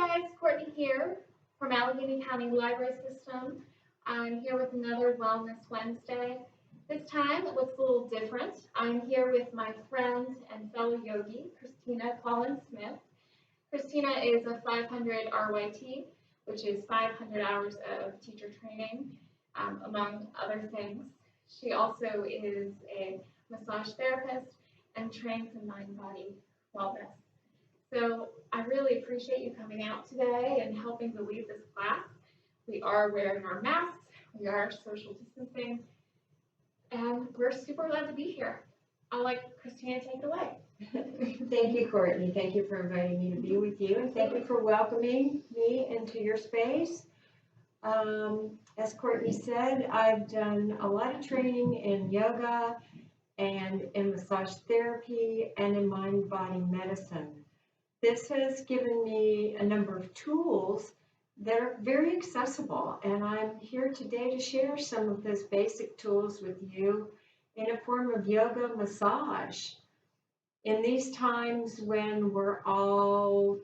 Hi guys, Courtney here from Allegheny County Library System. I'm here with another Wellness Wednesday. This time it looks a little different. I'm here with my friend and fellow yogi, Christina Collins-Smith. Christina is a 500 RYT, which is 500 hours of teacher training, among other things. She also is a massage therapist and trains in mind-body wellness. So I really appreciate you coming out today and helping to lead this class. We are wearing our masks, we are social distancing, and we're super glad to be here. I'll let Christina take it away. Thank you, Courtney. Thank you for inviting me to be with you, and thank you for welcoming me into your space. As Courtney said, I've done a lot of training in yoga and in massage therapy and in mind-body medicine. This has given me a number of tools that are very accessible, and I'm here today to share some of those basic tools with you in a form of yoga massage. In these times when we're all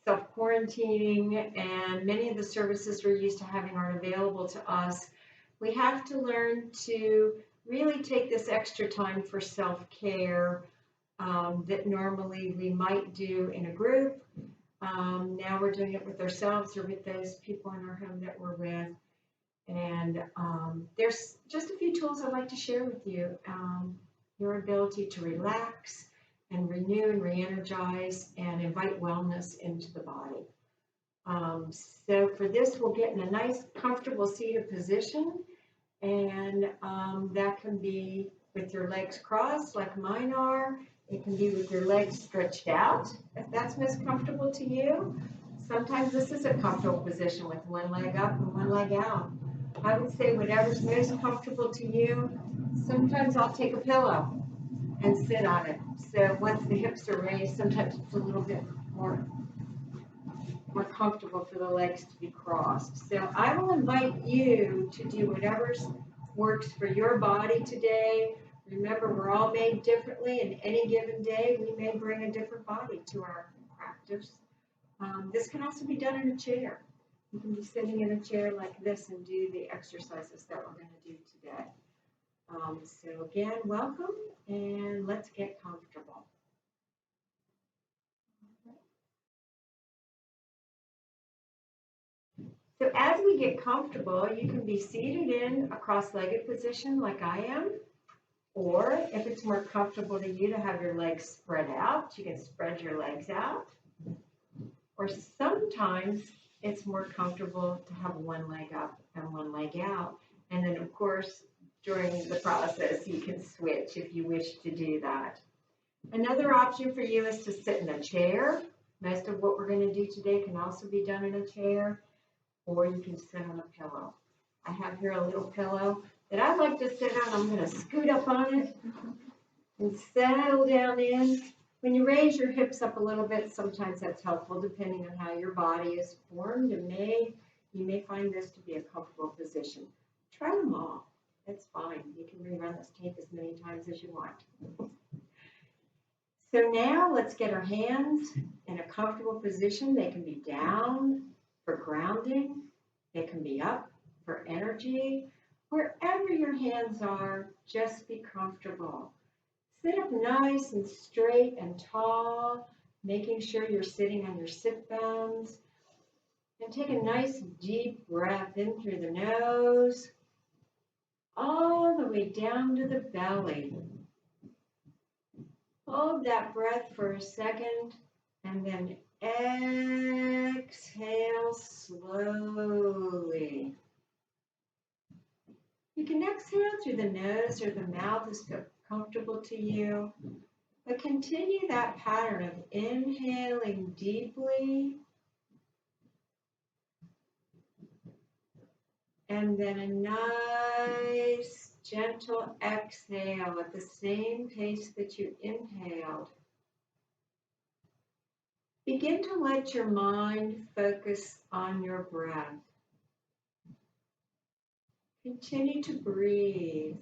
self-quarantining and many of the services we're used to having aren't available to us, we have to learn to really take this extra time for self-care that normally we might do in a group. Now we're doing it with ourselves or with those people in our home that we're with. And there's just a few tools I'd like to share with you. Your ability to relax and renew and re-energize and invite wellness into the body. So for this, we'll get in a nice, comfortable seated position. And that can be with your legs crossed like mine are. It can be with your legs stretched out, if that's most comfortable to you. Sometimes this is a comfortable position with one leg up and one leg out. I would say whatever's most comfortable to you. Sometimes I'll take a pillow and sit on it. So once the hips are raised, sometimes it's a little bit more comfortable for the legs to be crossed. So I will invite you to do whatever works for your body today. Remember, we're all made differently, and any given day, we may bring a different body to our practice. This can also be done in a chair. You can be sitting in a chair like this and do the exercises that we're going to do today. So again, welcome, and let's get comfortable. So as we get comfortable, you can be seated in a cross-legged position like I am. Or if it's more comfortable to you to have your legs spread out, you can spread your legs out. Or sometimes it's more comfortable to have one leg up and one leg out. And then, of course, during the process, you can switch if you wish to do that. Another option for you is to sit in a chair. Most of what we're going to do today can also be done in a chair. Or you can sit on a pillow. I have here a little pillow that I like to sit on. I'm going to scoot up on it and settle down in. When you raise your hips up a little bit, sometimes that's helpful depending on how your body is formed and made. You may find this to be a comfortable position. Try them all. That's fine. You can rerun this tape as many times as you want. So now let's get our hands in a comfortable position. They can be down for grounding. They can be up for energy. Wherever your hands are, just be comfortable. Sit up nice and straight and tall, making sure you're sitting on your sit bones. And take a nice deep breath in through the nose, all the way down to the belly. Hold that breath for a second, and then exhale slowly. You can exhale through the nose or the mouth as comfortable to you, but continue that pattern of inhaling deeply and then a nice gentle exhale at the same pace that you inhaled. Begin to let your mind focus on your breath. Continue to breathe.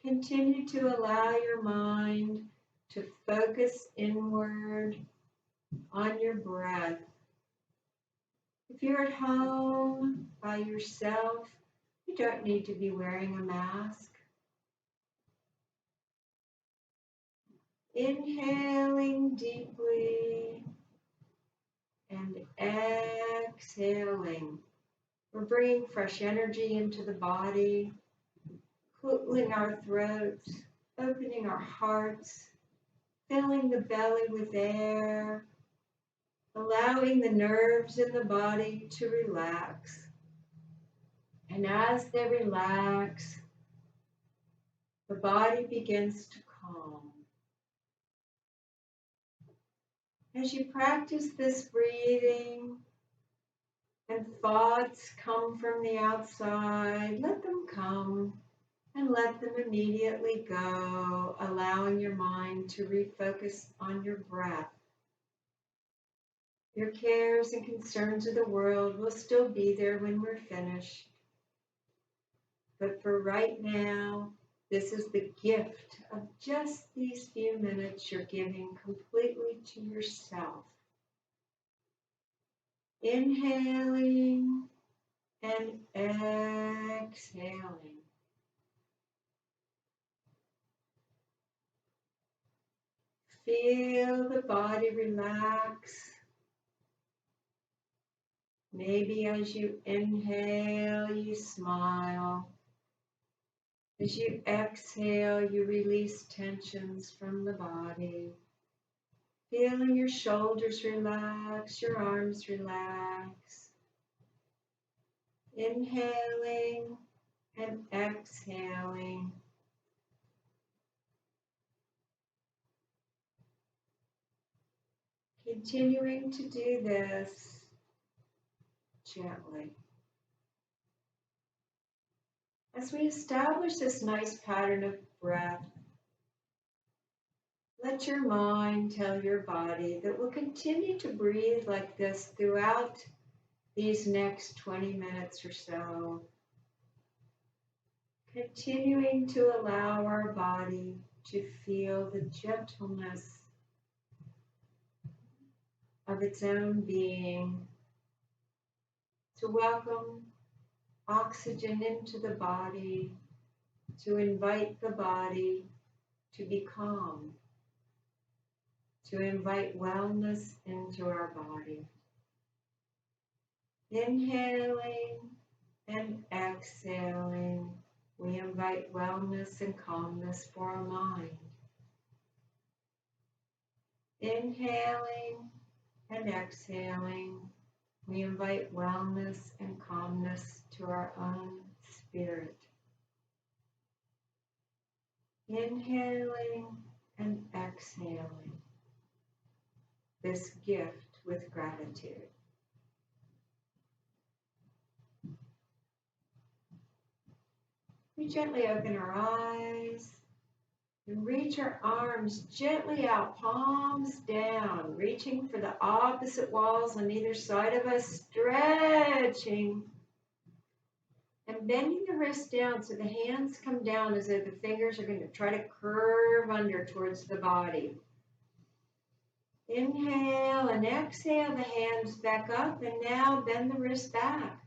Continue to allow your mind to focus inward on your breath. If you're at home by yourself, you don't need to be wearing a mask. Inhaling deeply and exhaling. We're bringing fresh energy into the body, cooling our throats, opening our hearts, filling the belly with air, allowing the nerves in the body to relax. And as they relax, the body begins to calm. As you practice this breathing and thoughts come from the outside, let them come and let them immediately go, allowing your mind to refocus on your breath. Your cares and concerns of the world will still be there when we're finished. But for right now, this is the gift of just these few minutes you're giving completely to yourself. Inhaling and exhaling. Feel the body relax. Maybe as you inhale, you smile. As you exhale, you release tensions from the body. Feeling your shoulders relax, your arms relax. Inhaling and exhaling. Continuing to do this gently. As we establish this nice pattern of breath, let your mind tell your body that we'll continue to breathe like this throughout these next 20 minutes or so. Continuing to allow our body to feel the gentleness of its own being, to welcome oxygen into the body, to invite the body to be calm, to invite wellness into our body. Inhaling and exhaling, we invite wellness and calmness for our mind. Inhaling and exhaling, we invite wellness and calmness to our own spirit. Inhaling and exhaling this gift with gratitude. We gently open our eyes and reach our arms gently out, palms down, reaching for the opposite walls on either side of us, stretching and bending the wrists down so the hands come down as though the fingers are going to try to curve under towards the body. Inhale and exhale the hands back up, and now bend the wrists back.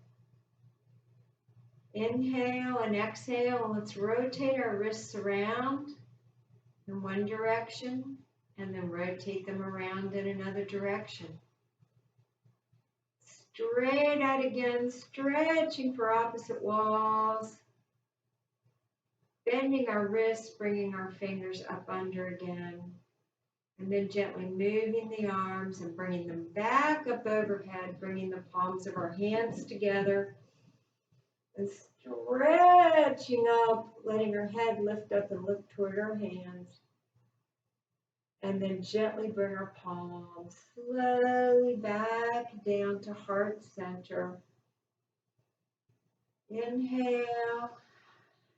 Inhale and exhale, and let's rotate our wrists around in one direction and then rotate them around in another direction. Straight out again, stretching for opposite walls. Bending our wrists, bringing our fingers up under again. And then gently moving the arms and bringing them back up overhead, bringing the palms of our hands together. And stretching up, letting our head lift up and look toward our hands. And then gently bring our palms slowly back down to heart center. Inhale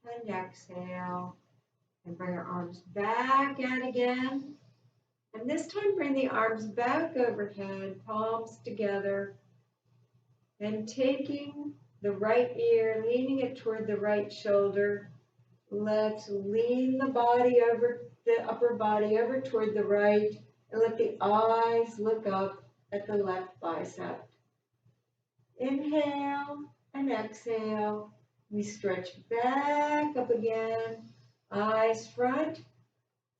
and exhale. And bring our arms back out again. And this time bring the arms back overhead, palms together. And taking the right ear, leaning it toward the right shoulder. Let's lean the body over, the upper body over toward the right, and let the eyes look up. at the left bicep. Inhale and exhale. We stretch back up again, eyes front,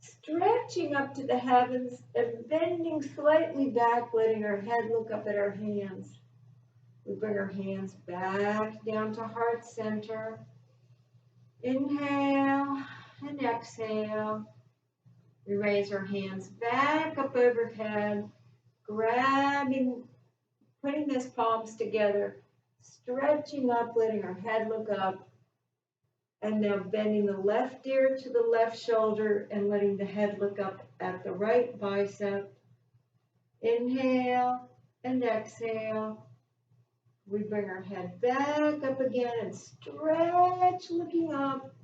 stretching up to the heavens and bending slightly back, letting our head look up at our hands. We bring our hands back down to heart center. Inhale and exhale. We raise our hands back up overhead, grabbing, putting those palms together, stretching up, letting our head look up, and now bending the left ear to the left shoulder and letting the head look up at the right bicep. Inhale and exhale. We bring our head back up again and stretch, looking up,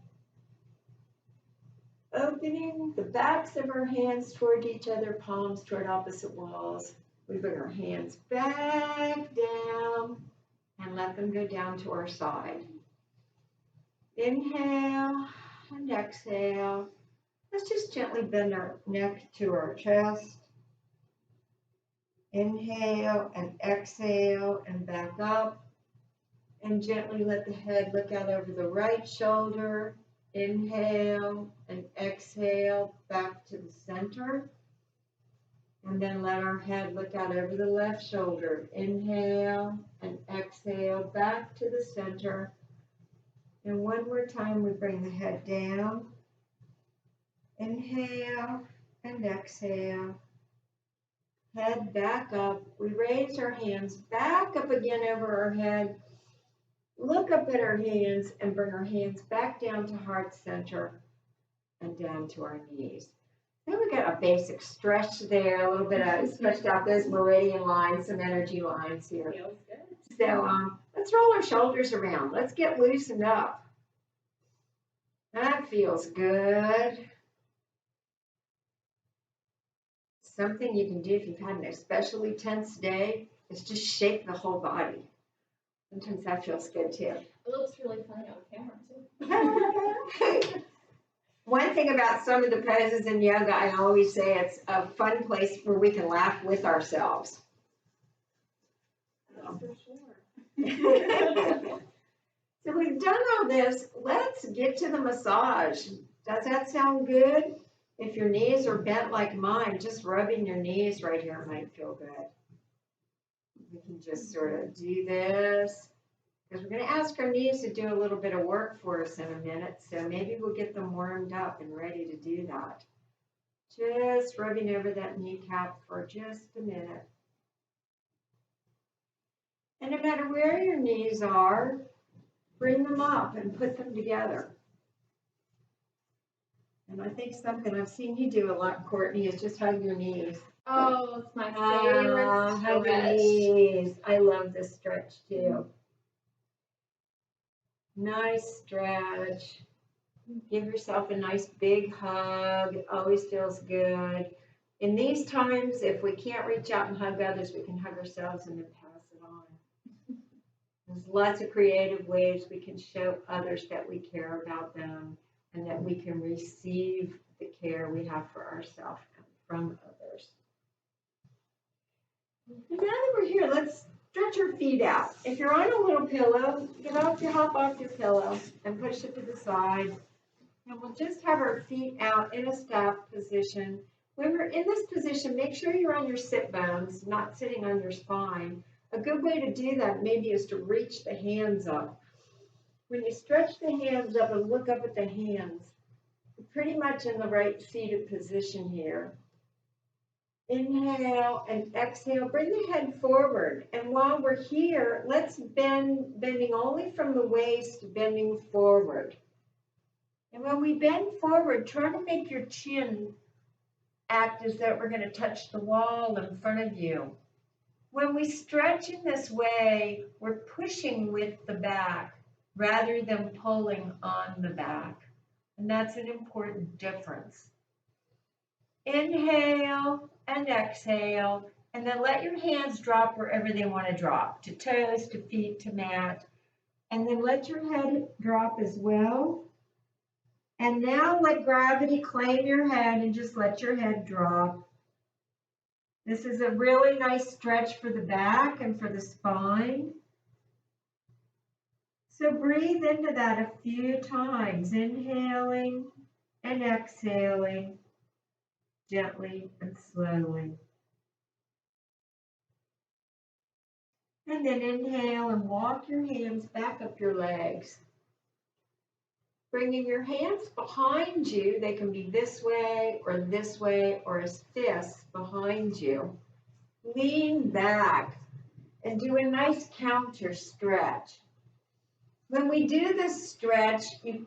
opening the backs of our hands toward each other, palms toward opposite walls. We bring our hands back down and let them go down to our side. Inhale and exhale. Let's just gently bend our neck to our chest. Inhale and exhale and back up. And gently let the head look out over the right shoulder. Inhale and exhale back to the center. And then let our head look out over the left shoulder. Inhale and exhale back to the center. And one more time, we bring the head down. Inhale and exhale. Head back up. We raise our hands back up again over our head. Look up at our hands and bring our hands back down to heart center and down to our knees. Then we got a basic stretch there, a little bit of stretched out those meridian lines, some energy lines here. Feels good. So let's roll our shoulders around. Let's get loosened up. That feels good. Something you can do if you've had an especially tense day is just shake the whole body. Sometimes that feels good too. It looks really funny on camera too. One thing about some of the poses in yoga, I always say it's a fun place where we can laugh with ourselves. That's for sure. So we've done all this. Let's get to the massage. Does that sound good? If your knees are bent like mine, just rubbing your knees right here might feel good. We can just sort of do this, because we're going to ask our knees to do a little bit of work for us in a minute, so maybe we'll get them warmed up and ready to do that. Just rubbing over that kneecap for just a minute. And no matter where your knees are, bring them up and put them together. And I think something I've seen you do a lot, Courtney, is just hug your knees. Oh, it's my favorite Hug your stretch. knees. I love this stretch too. Nice stretch. Give yourself a nice big hug. It always feels good. In these times, if we can't reach out and hug others, we can hug ourselves and then pass it on. There's lots of creative ways we can show others that we care about them and that we can receive the care we have for ourselves and from others. And now that we're here, let's stretch your feet out. If you're on a little pillow, hop off your pillow and push it to the side. And we'll just have our feet out in a staff position. When we're in this position, make sure you're on your sit bones, not sitting on your spine. A good way to do that maybe is to reach the hands up. When you stretch the hands up and look up at the hands, you're pretty much in the right seated position here. Inhale and exhale, bring the head forward. And while we're here, let's bending only from the waist, bending forward. And when we bend forward, try to make your chin act as though we're going to touch the wall in front of you. When we stretch in this way, we're pushing with the back rather than pulling on the back. And that's an important difference. Inhale and exhale, and then let your hands drop wherever they want to drop, to toes, to feet, to mat. And then let your head drop as well. And now let gravity claim your head and just let your head drop. This is a really nice stretch for the back and for the spine. So breathe into that a few times, inhaling and exhaling gently and slowly. And then inhale and walk your hands back up your legs. Bringing your hands behind you, they can be this way or as fists behind you. Lean back and do a nice counter stretch. When we do this stretch,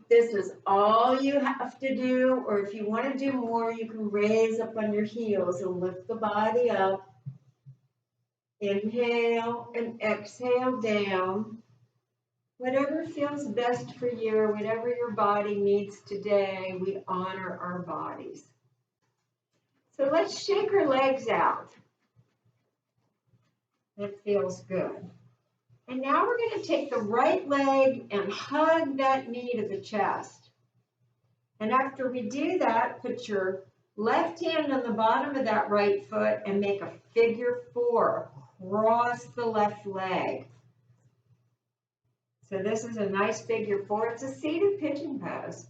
this is all you have to do, or if you want to do more, you can raise up on your heels and lift the body up. Inhale and exhale down. Whatever feels best for you, or whatever your body needs today, we honor our bodies. So let's shake our legs out. That feels good. And now we're going to take the right leg and hug that knee to the chest. And after we do that, put your left hand on the bottom of that right foot and make a figure 4 across the left leg. So this is a nice figure 4. It's a seated pigeon pose.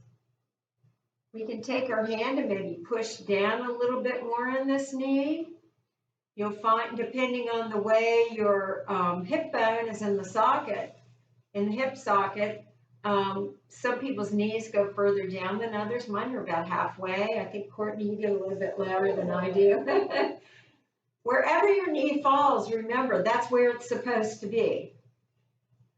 We can take our hand and maybe push down a little bit more on this knee. You'll find, depending on the way your hip bone is in the hip socket, some people's knees go further down than others. Mine are about halfway. I think, Courtney, you get a little bit lower than I do. Wherever your knee falls, remember, that's where it's supposed to be.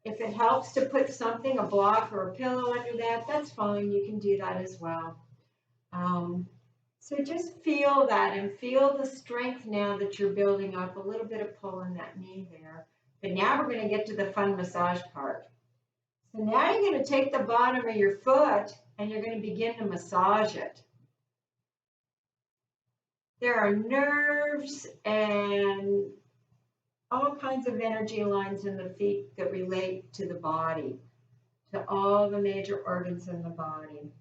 If it helps to put something, a block or a pillow under that, that's fine. You can do that as well. So just feel that and feel the strength now that you're building up, a little bit of pull in that knee there. But now we're going to get to the fun massage part. So now you're going to take the bottom of your foot and you're going to begin to massage it. There are nerves and all kinds of energy lines in the feet that relate to the body, to all the major organs in the body.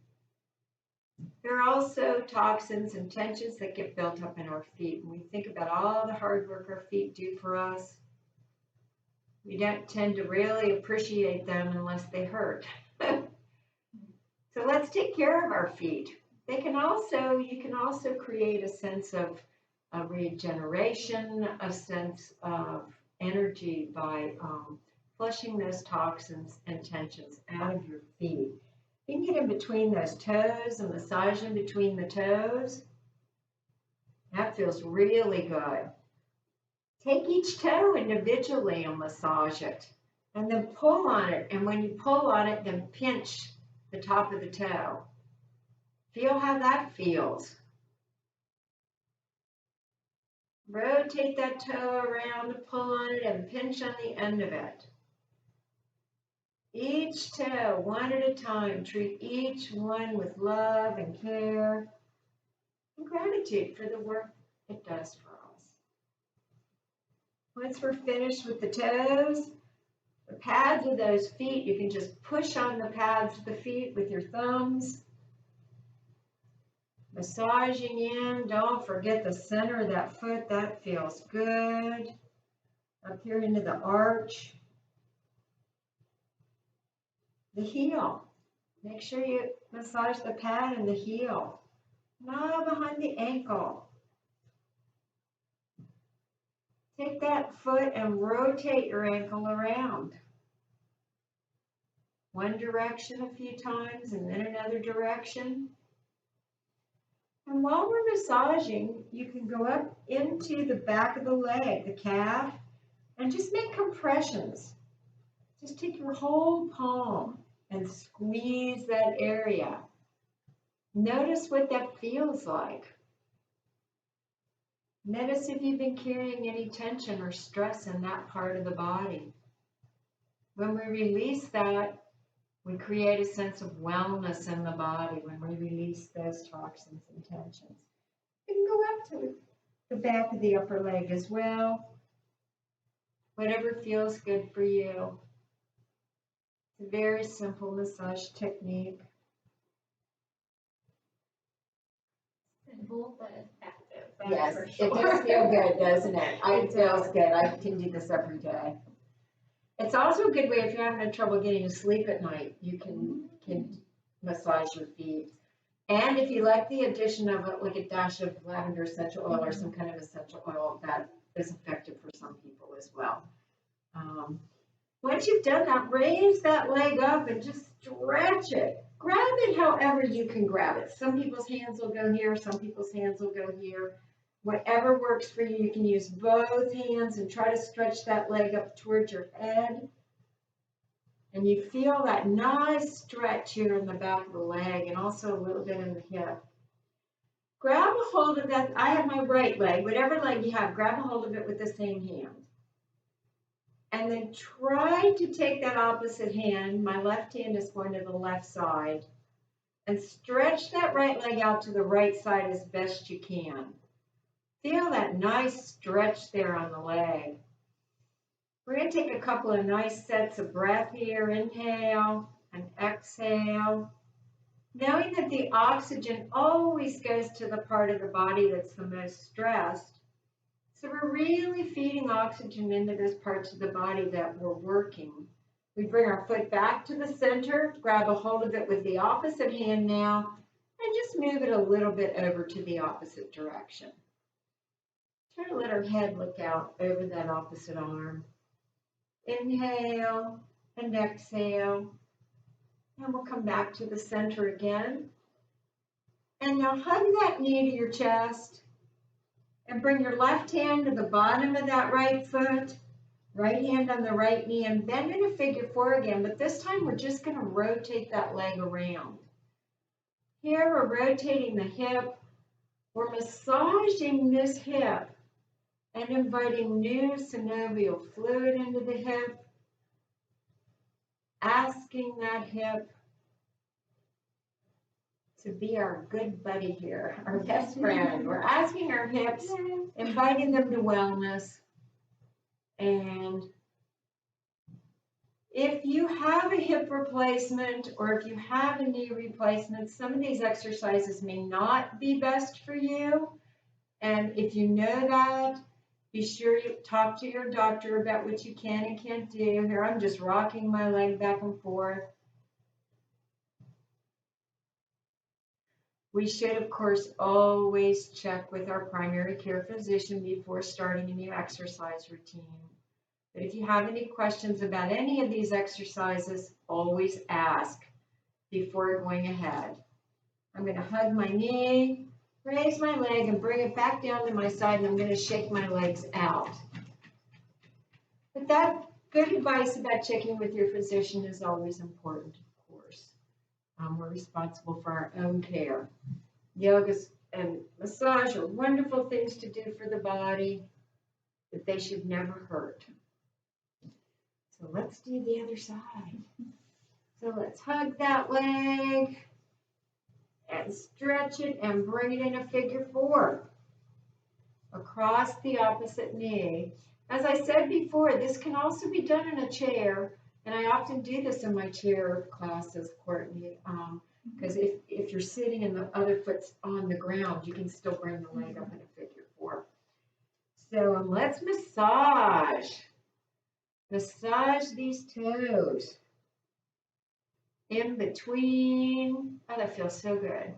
There are also toxins and tensions that get built up in our feet. When we think about all the hard work our feet do for us, we don't tend to really appreciate them unless they hurt. So let's take care of our feet. You can also create a sense of regeneration, a sense of energy by flushing those toxins and tensions out of your feet. You can get in between those toes and massage in between the toes. That feels really good. Take each toe individually and massage it. And then pull on it. And when you pull on it, then pinch the top of the toe. Feel how that feels. Rotate that toe around, pull on it, and pinch on the end of it. Each toe, one at a time. Treat each one with love and care and gratitude for the work it does for us. Once we're finished with the toes, the pads of those feet, you can just push on the pads of the feet with your thumbs. Massaging in, don't forget the center of that foot, that feels good. Up here into the arch. The heel. Make sure you massage the pad and the heel. Now behind the ankle. Take that foot and rotate your ankle around. One direction a few times and then another direction. And while we're massaging, you can go up into the back of the leg, the calf, and just make compressions. Just take your whole palm and squeeze that area. Notice what that feels like. Notice if you've been carrying any tension or stress in that part of the body. When we release that, we create a sense of wellness in the body when we release those toxins and tensions. You can go up to the back of the upper leg as well. Whatever feels good for you. It's a very simple massage technique. Simple but effective. that's for sure. It does feel good, doesn't it? It feels good. I can do this every day. It's also a good way if you're having trouble getting to sleep at night. You can massage your feet. And if you like the addition of like a dash of lavender essential oil or some kind of essential oil, that is effective for some people as well. Once you've done that, raise that leg up and just stretch it. Grab it however you can grab it. Some people's hands will go here, some people's hands will go here. Whatever works for you, you can use both hands and try to stretch that leg up towards your head. And you feel that nice stretch here in the back of the leg and also a little bit in the hip. Grab a hold of that. I have my right leg. Whatever leg you have, grab a hold of it with the same hand. And then try to take that opposite hand. My left hand is going to the left side. And stretch that right leg out to the right side as best you can. Feel that nice stretch there on the leg. We're going to take a couple of nice sets of breath here. Inhale and exhale. Knowing that the oxygen always goes to the part of the body that's the most stressed. So we're really feeding oxygen into those parts of the body that we're working. We bring our foot back to the center, grab a hold of it with the opposite hand now, and just move it a little bit over to the opposite direction. Try to let our head look out over that opposite arm. Inhale and exhale. And we'll come back to the center again. And now hug that knee to your chest. And bring your left hand to the bottom of that right foot. Right hand on the right knee. And bend in a figure four again. But this time we're just going to rotate that leg around. Here we're rotating the hip. We're massaging this hip. And inviting new synovial fluid into the hip. Asking that hip to be our good buddy here, our best friend. We're asking our hips, inviting them to wellness. And if you have a hip replacement or if you have a knee replacement, some of these exercises may not be best for you. And if you know that, be sure you talk to your doctor about what you can and can't do. Here, I'm just rocking my leg back and forth. We should, of course, always check with our primary care physician before starting a new exercise routine. But if you have any questions about any of these exercises, always ask before going ahead. I'm going to hug my knee. Raise my leg and bring it back down to my side, and I'm going to shake my legs out. But that good advice about checking with your physician is always important, of course. We're responsible for our own care. Yoga and massage are wonderful things to do for the body, but they should never hurt. So let's do the other side. So let's hug that leg. And stretch it and bring it in a figure four across the opposite knee. As I said before, this can also be done in a chair, and I often do this in my chair classes, Courtney, because if you're sitting and the other foot's on the ground, you can still bring the leg up in a figure four. So let's massage these toes. In between. Oh, that feels so good.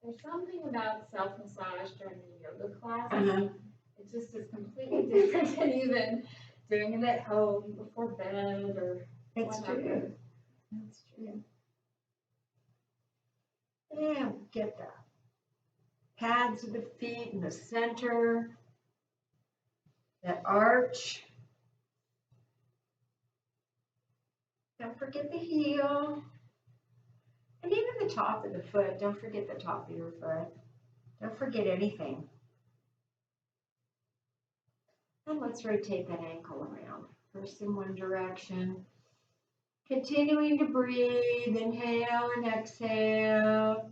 There's something about self-massage during the yoga class. It just is completely different than even doing it at home before bed or whatever. True. That's true. And get that. Pads of the feet in the center. That arch. Don't forget the heel. And even the top of the foot. Don't forget the top of your foot. Don't forget anything. And let's rotate that ankle around. First in one direction. Continuing to breathe. Inhale and exhale.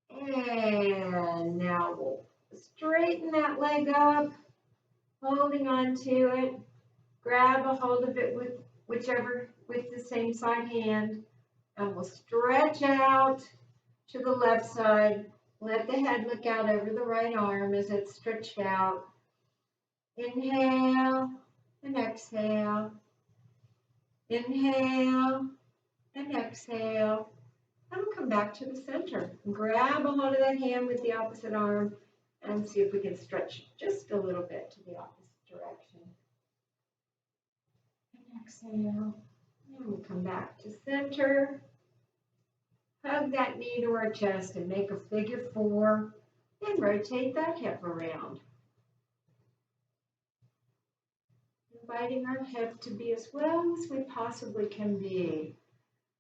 And now we'll straighten that leg up. Holding on to it, grab a hold of it with the same side hand, And we'll stretch out to the left side. Let the head look out over the right arm as it's stretched out. Inhale and exhale. Inhale and exhale. And we'll come back to the center. Grab a hold of that hand with the opposite arm and see if we can stretch just a little bit to the opposite direction. And exhale. And we'll come back to center. Hug that knee to our chest and make a figure 4 and rotate that hip around. Inviting our hip to be as well as we possibly can be.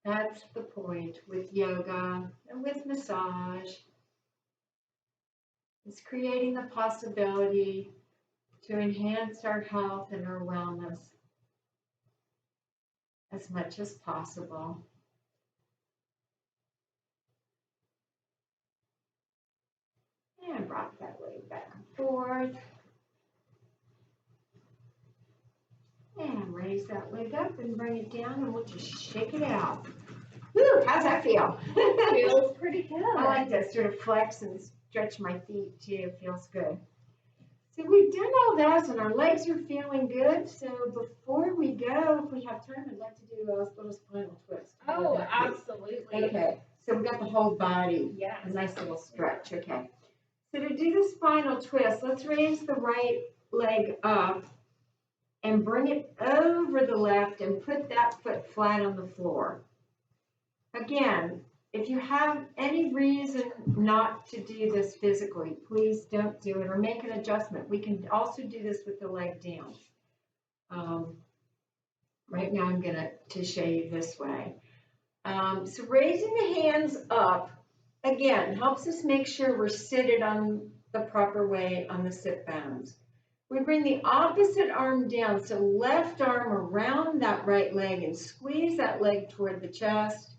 That's the point with yoga and with massage. It's creating the possibility to enhance our health and our wellness as much as possible. And rock that leg back and forth. And raise that leg up and bring it down, and we'll just shake it out. Woo, how's that feel? Feels pretty good. I like to sort of flex and stretch my feet too. It feels good. So we've done all that, and our legs are feeling good. So before we go, if we have time, I'd like to do a little spinal twist. Oh, absolutely. Okay, so we got the whole body. Yes. A nice little stretch. Okay. So to do the spinal twist, let's raise the right leg up and bring it over the left and put that foot flat on the floor. Again, if you have any reason not to do this physically, please don't do it or make an adjustment. We can also do this with the leg down. Right now I'm going to show you this way. So raising the hands up, again, helps us make sure we're seated on the proper way on the sit bones. We bring the opposite arm down, so left arm around that right leg and squeeze that leg toward the chest.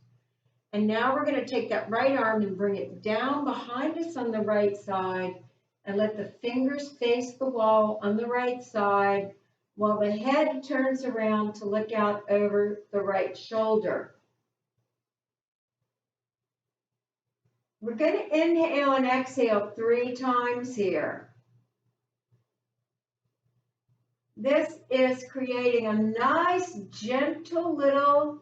And now we're going to take that right arm and bring it down behind us on the right side and let the fingers face the wall on the right side while the head turns around to look out over the right shoulder. We're going to inhale and exhale 3 times here. This is creating a nice, gentle little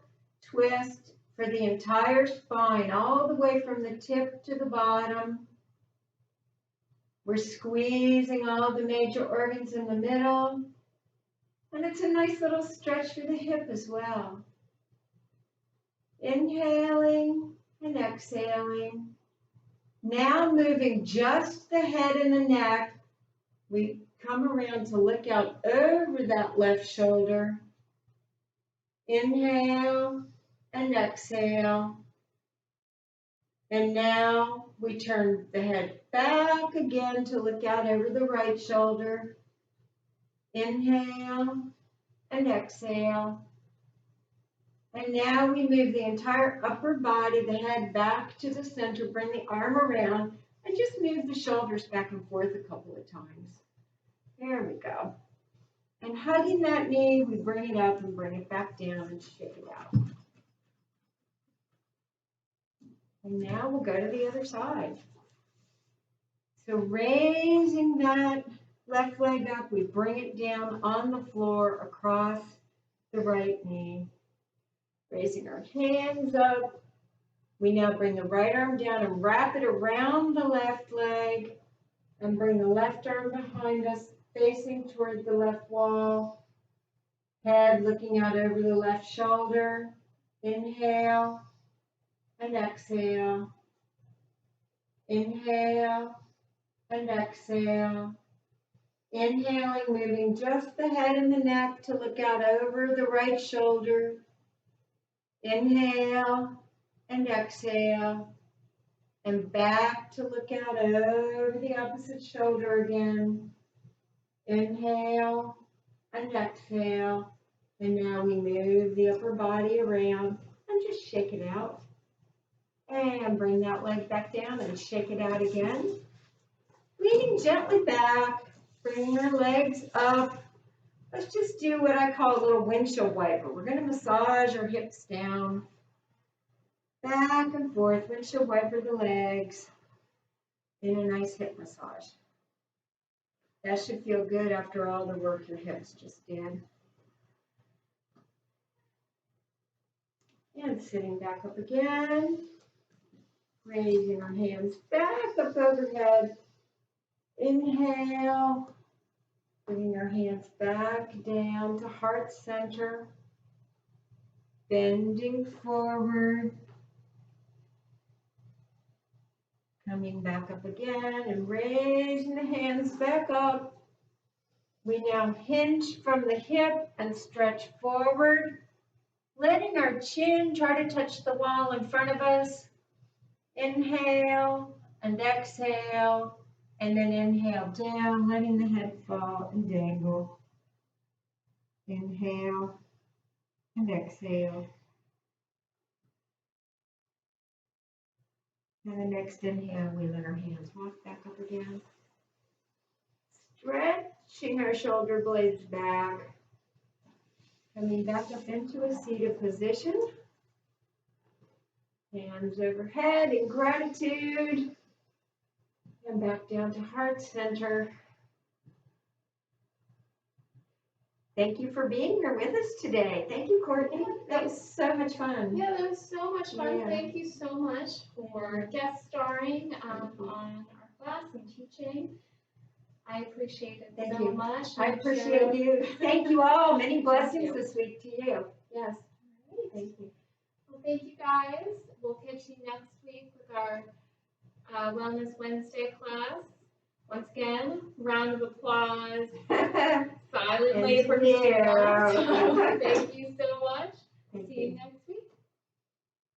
twist for the entire spine, all the way from the tip to the bottom. We're squeezing all the major organs in the middle. And it's a nice little stretch for the hip as well. Inhaling and exhaling. Now moving just the head and the neck. We come around to look out over that left shoulder. Inhale and exhale. And now we turn the head back again to look out over the right shoulder. Inhale and exhale. And now we move the entire upper body, the head back to the center, bring the arm around, and just move the shoulders back and forth a couple of times. There we go. And hugging that knee, we bring it up and bring it back down and shake it out. And now we'll go to the other side. So raising that left leg up, we bring it down on the floor across the right knee. Raising our hands up. We now bring the right arm down and wrap it around the left leg and bring the left arm behind us, facing toward the left wall. Head looking out over the left shoulder. Inhale and exhale. Inhale and exhale. Inhaling, moving just the head and the neck to look out over the right shoulder. Inhale and exhale. And back to look out over the opposite shoulder again. Inhale and exhale. And now we move the upper body around and just shake it out. And bring that leg back down and shake it out again. Leaning gently back, bringing our legs up. Let's just do what I call a little windshield wiper. We're going to massage our hips down. Back and forth, windshield wiper the legs, and a nice hip massage. That should feel good after all the work your hips just did. And sitting back up again, raising our hands back up overhead. Inhale, bringing our hands back down to heart center, bending forward, coming back up again and raising the hands back up. We now hinge from the hip and stretch forward, letting our chin try to touch the wall in front of us. Inhale and exhale, and then inhale down, letting the head fall and dangle. Inhale and exhale. And the next inhale, we let our hands walk back up again. Stretching our shoulder blades back. Coming back up into a seated position. Hands overhead in gratitude. And back down to heart center. Thank you for being here with us today. Thank you, Courtney. That was so much fun. Yeah, that was so much fun. Yeah. Thank you so much for guest starring on our class and teaching. I appreciate it Thank so you. much. I I'm appreciate sure- you. Thank you all. Many blessings you. this week to you. Yes. Thank you. Well, thank you guys. We'll catch you next week with our Wellness Wednesday class. Once again, round of applause silently And for to you. Christina. Thank you so much. Thank See you you. next